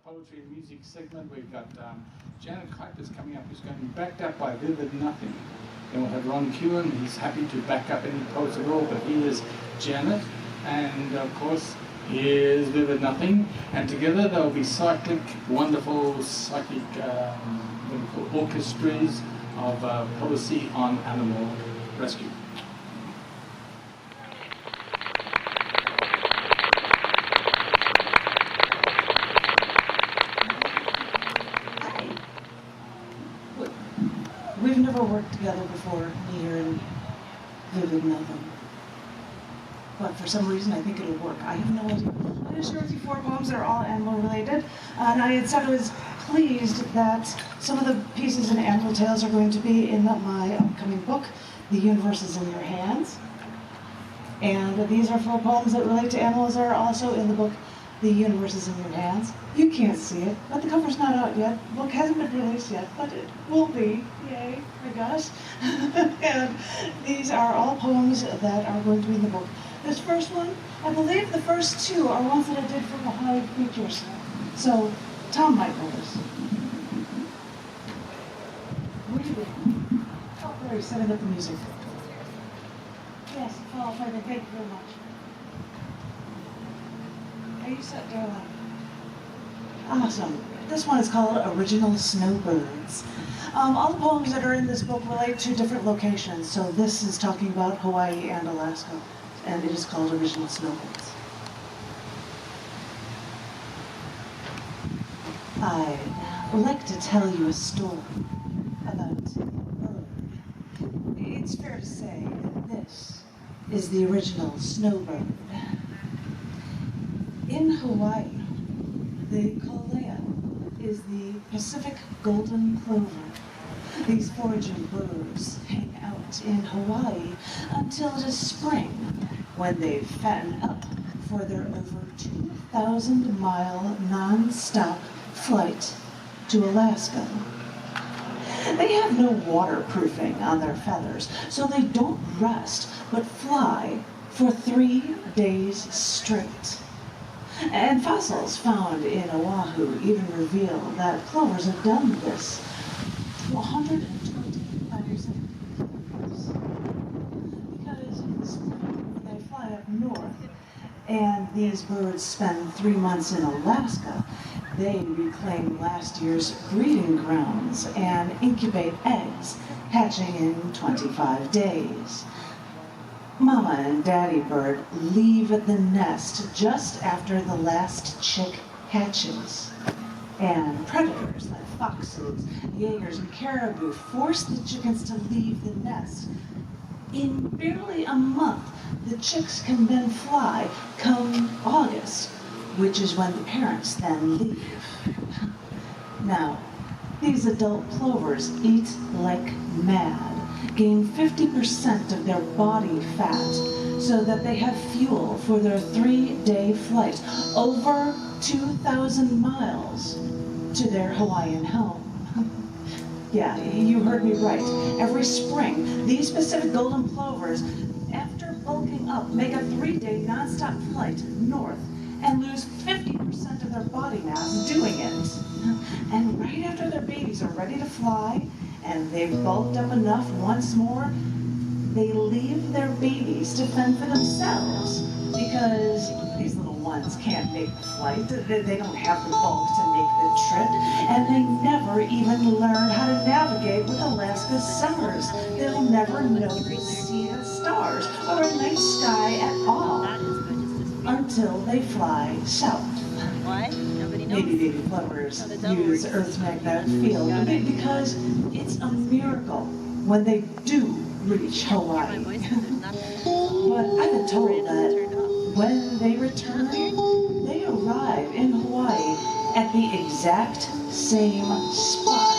poetry and music segment. We've got Janet Kuypers coming up, who's going to be backed up by Vivid Nothing. Then we'll have Ron Kewen. He's happy to back up any poets at all, but he is Janet. And of course, here's Vivid Nothing. And together they'll be cyclic, wonderful, psychic orchestras of policy on animal rescue. We've never worked together before here in Vivid Nothing. But for some reason, I think it'll work. I have no idea. I'm going to share with you 4 poems that are all animal related. And I had said I was pleased that some of the pieces in Animal Tales are going to be in my upcoming book, The Universe is in Your Hands. And these are 4 poems that relate to animals that are also in the book, The Universe is in Your Hands. You can't see it, but the cover's not out yet. The book hasn't been released yet, but it will be. Yay, I guess. And these are all poems that are going to be in the book. This first one, I believe the first 2 are ones that I did for the High Features. So, Tom might know this. Reading. Oh, there, he's setting up the music. Yes, Paul, thank you very much. Are you set, Darla? Awesome. This one is called Original Snowbirds. All the poems that are in this book relate to different locations. So this is talking about Hawaii and Alaska, and it is called Original Snowbirds. I'd like to tell you a story about a bird. It's fair to say that this is the original snowbird. In Hawaii, the kolea is the Pacific golden plover. These foraging birds hang out in Hawaii until it is spring, when they fatten up for their over 2,000-mile non-stop flight to Alaska. They have no waterproofing on their feathers, so they don't rest, but fly for 3 days straight. And fossils found in Oahu even reveal that plovers have done this 120,000 years. Because in the spring, they fly up north, and these birds spend 3 months in Alaska. They reclaim last year's breeding grounds and incubate eggs, hatching in 25 days. Mama and Daddy bird leave the nest just after the last chick hatches. And predators like foxes, jaegers, and caribou force the chickens to leave the nest. In barely a month, the chicks can then fly come August, which is when the parents then leave. Now, these adult plovers eat like mad, gain 50% of their body fat so that they have fuel for their 3-day flight over 2,000 miles to their Hawaiian home. Yeah, you heard me right. Every spring, these Pacific golden plovers, after bulking up, make a 3-day nonstop flight north and lose 50% of their body mass doing it. And right after their babies are ready to fly, and they've bulked up enough once more, they leave their babies to fend for themselves, because these little ones can't make the flight. They don't have the bulk to make the trip, and they never even learn how to navigate with Alaska's summers. They'll never know to see the stars or a night sky at all until they fly south. What? Nobody knows. Maybe baby plovers use Earth's magnetic field because it's a miracle when they do reach Hawaii. But I've been told that when they return, they arrive in Hawaii at the exact same spot,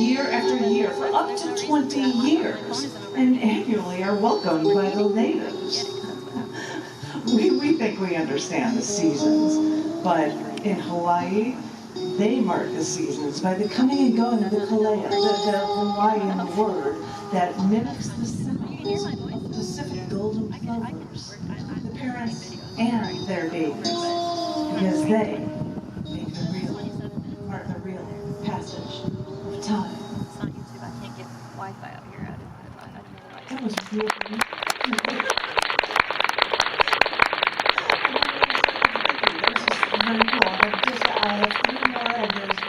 year after year, for up to 20 years, and annually are welcomed by the natives. We think we understand the seasons, but in Hawaii, they mark the seasons by the coming and going of the kolea, the Hawaiian word that mimics the symbols of Pacific golden plovers, the parents and their babies, because they make the real Wi-Fi out here. I didn't realize. That was really very cool. I have three more, and there's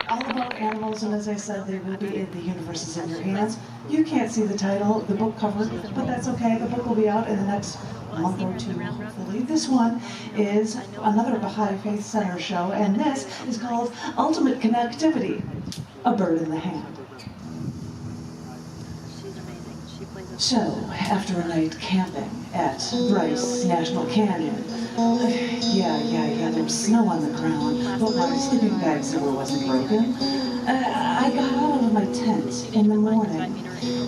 all about animals, and as I said, they will be in The Universe is in Your Hands. You can't see the title, the book cover, but that's okay. The book will be out in the next month or two, hopefully. This one is another Baha'i Faith Center show, and this is called Ultimate Connectivity, A Bird in the Hand. She's amazing. She plays a So, after a night camping at Bryce National Canyon, there was snow on the ground, but my sleeping bag zipper wasn't broken. I got out of my tent in the morning,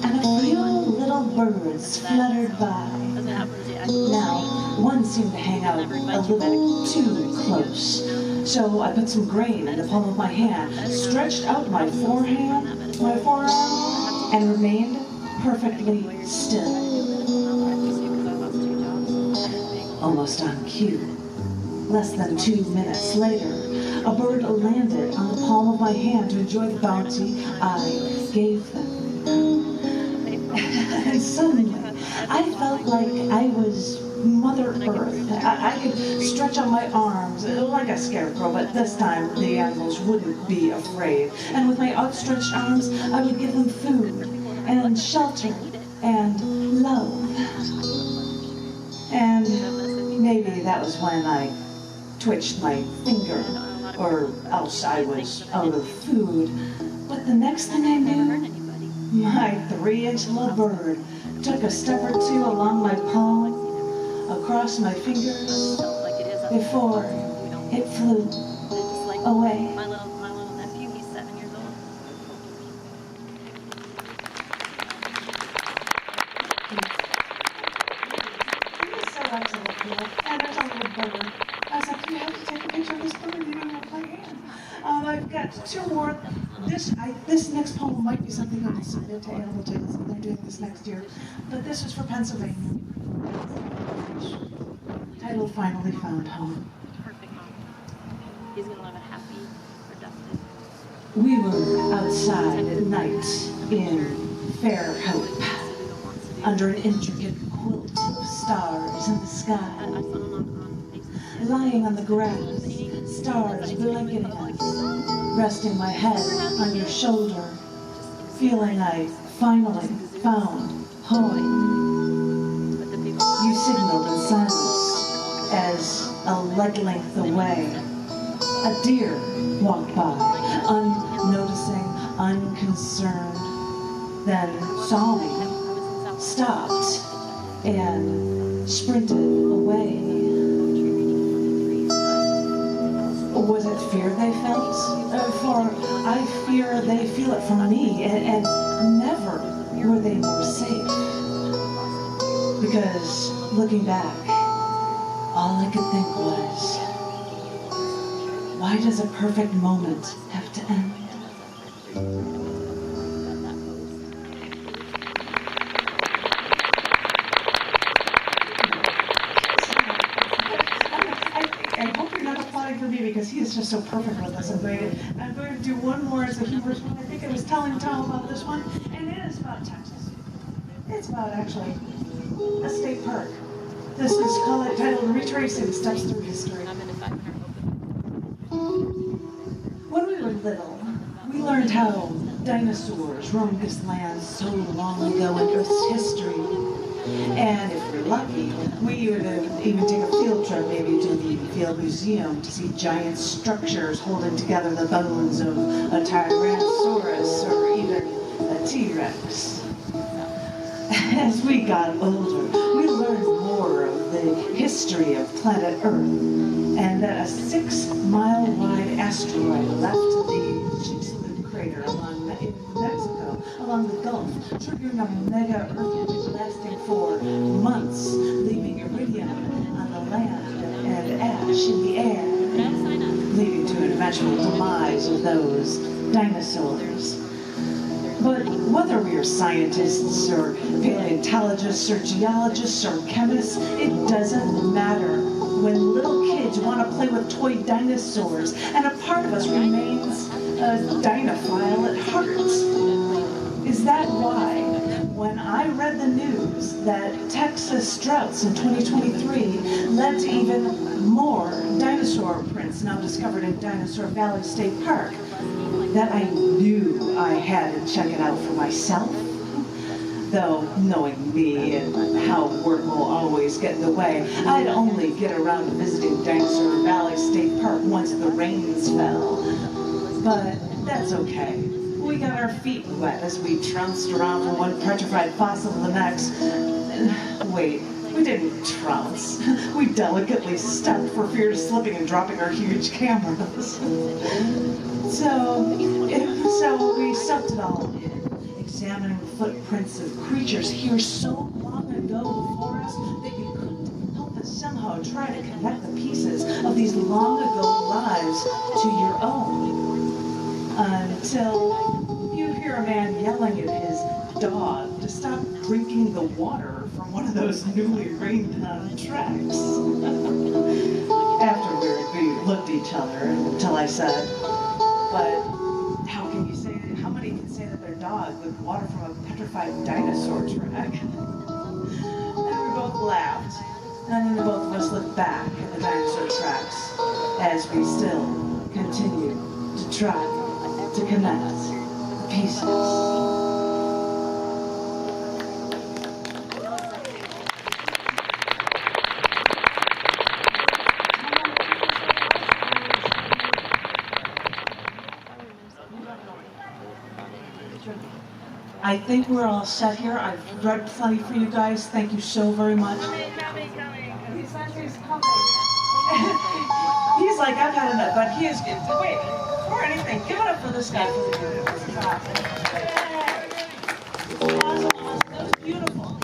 and a few little birds fluttered by. doesn't happen yet. Now, one seemed to hang out a little too close, so I put some grain in the palm of my hand, stretched out my forearm, and remained perfectly still. Almost on cue. Less than 2 minutes later, a bird landed on the palm of my hand to enjoy the bounty I gave them. And suddenly, I felt like I was Mother Earth. I could stretch out my arms like a scarecrow, but this time the animals wouldn't be afraid. And with my outstretched arms, I would give them food and shelter and love. And maybe that was when I twitched my finger, or else I was out of food. But the next thing I knew, my 3-inch little bird took a step or two along my palm, across my fingers, before it flew away. My little nephew, he's 7 years old. And there's a little bird. I was like, you have to take a picture of this bird. You don't have my hand. I've got 2 more. This next poem might be something I can submit to Animal Tales, and they're doing this next year. But this is for Pennsylvania. Titled Finally Found Home. Perfect mom. He's gonna live a happy, productive. We were outside at night in fair hope, under an intricate quilt of stars in the sky. I saw him on Facebook. Lying on the grass, stars blanketing us, resting my head on your shoulder, feeling I finally found home. You signaled in silence as a leg length away, a deer walked by, unnoticing, unconcerned, then saw me, stopped, and sprinted away. Was it fear they felt? For I fear they feel it from me, and never were they more safe. Because looking back, all I could think was, why does a perfect moment have to end? I hope you're not applauding for me because he is just so perfect with us. I'm going to do one more as a humorous one. I think I was telling Tom about this one, and it is about Texas. It's about actually a state park. This is titled Retracing Steps Through History. When we were little, we learned how dinosaurs roamed this land so long ago in Earth's history. And if we're lucky, we would even take a field trip maybe to the Field Museum to see giant structures holding together the bones of a Tyrannosaurus or even a T-Rex. As we got older, we learned more of the history of planet Earth, and that a 6-mile-wide asteroid left the Chicxulub crater in Mexico, along the Gulf, triggering a mega earthquake lasting for months, leaving iridium on the land and ash in the air, leading to an eventual demise of those dinosaurs. But whether we are scientists or paleontologists or geologists or chemists, it doesn't matter. When little kids want to play with toy dinosaurs, and a part of us remains a dinophile at heart. Is Is that why, when I read the news that Texas droughts in 2023 led to even more dinosaur prints now discovered in Dinosaur Valley State Park, that I knew I had to check it out for myself? Though, knowing me and how work will always get in the way, I'd only get around to visiting Dinosaur Valley State Park once the rains fell. But that's okay. We got our feet wet as we trounced around from one petrified fossil to the next. Wait, we didn't trounce. We delicately stepped for fear of slipping and dropping our huge cameras. So we sucked it all in, examining the footprints of creatures here so long ago before us that you couldn't help but somehow try to connect the pieces of these long ago lives to your own. Until you hear a man yelling at his dog to stop drinking the water from one of those newly rained on tracks. Afterward, we looked at each other until I said, "But how many can say that their dog licked water from a petrified dinosaur track?" And we both laughed, and then both of us looked back at the dinosaur tracks as we still continued to try to connect the pieces. I think we're all set here. I've read plenty for you guys. Thank you so very much. He said he's coming. He's like, I've had enough, but he is good. Wait, before anything, give it up for this guy. This is awesome. This is awesome. That was beautiful.